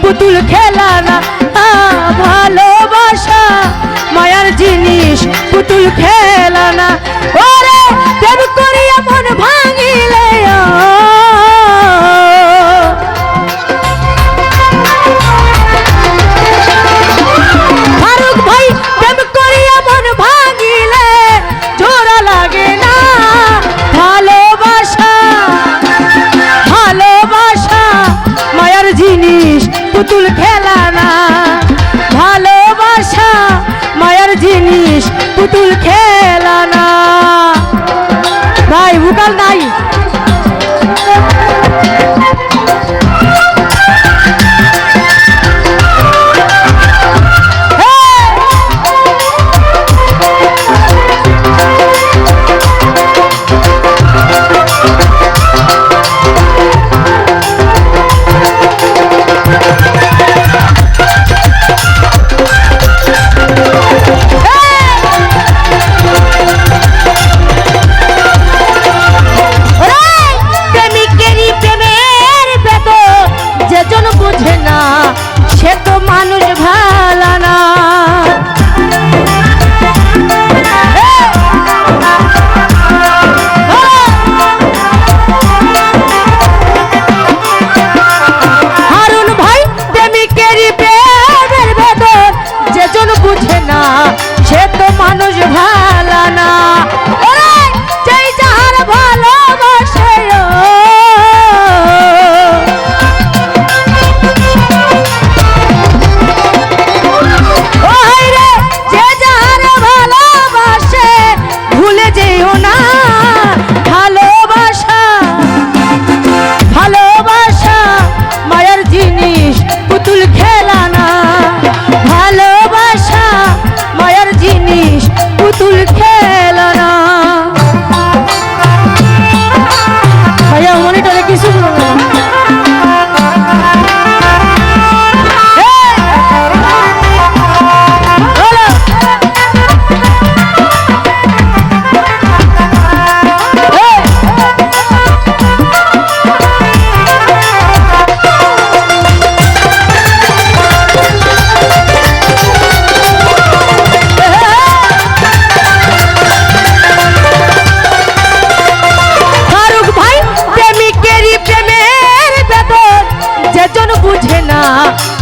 পুতুল খেলা না ভালোবাসা মায়ার জিনিস পুতুল খেলা না ওরে প্রেম করিয়া মন ভাঙিলে ফারুক ভাই প্রেম করিয়া মন ভাঙিলে জোড়া লাগে না ভালোবাসা ভালোবাসা মায়ার জিনিস পুতুল খেলা না ভালোবাসা মায়ার জিনিস পুতুল খেলা না ভাই ভুকাল নাই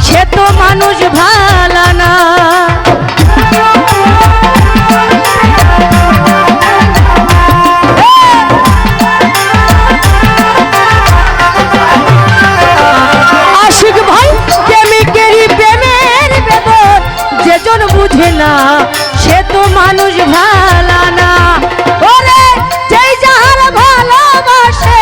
সে তো মানুষ ভালো না আশিক ভাই প্রেমিকেরই প্রেমের বেদন যেজন বুঝে না সে তো মানুষ ভালো না ওরে যেই যাহার ভালোবাসে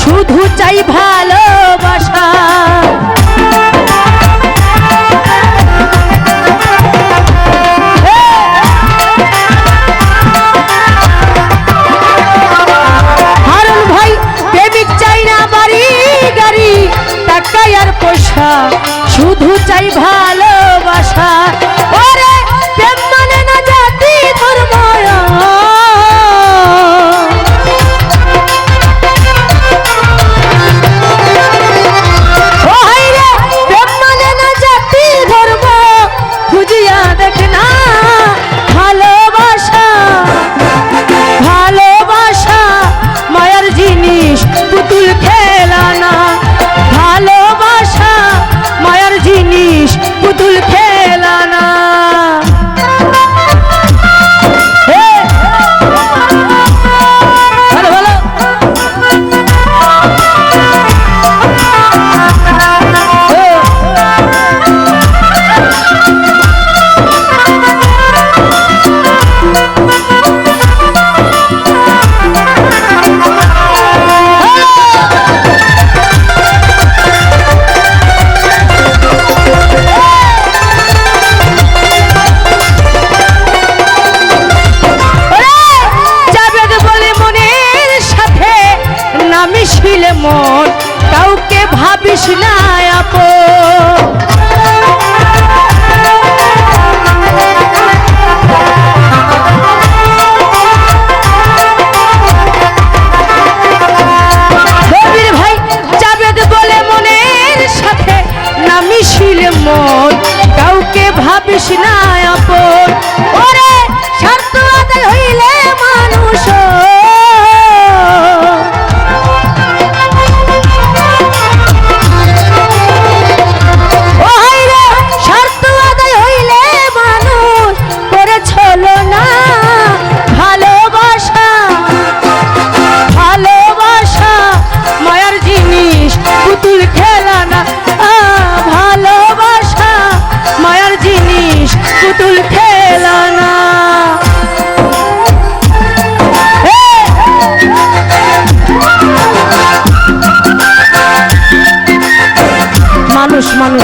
শুধু চাই ভালোবাসা হারুন ভাই প্রেমিক চাই না বাড়ি গাড়ি টাকা আর পয়সা শুধু চাই ভালোবাসা ওরে প্রেম মানে না জাতি ধর্ম মিশিলে মন কাউকে ভাবিস না আপন। রবির ভাই জাবেদ বলে মনের সাথে না মিশিলে মন কাউকে ভাবিস না আপন। ওরে স্বার্থ আদায় হইলে মানুষ মানুষ মানুষ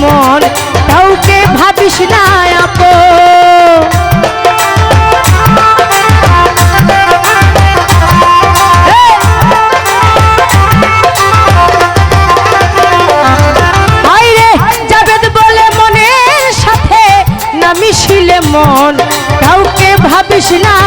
মন কাউকে ভাবিস না আপন। আইরে জাবেদ বলে মনের সাথে না মিশিলে মন কাউকে ভাবিস না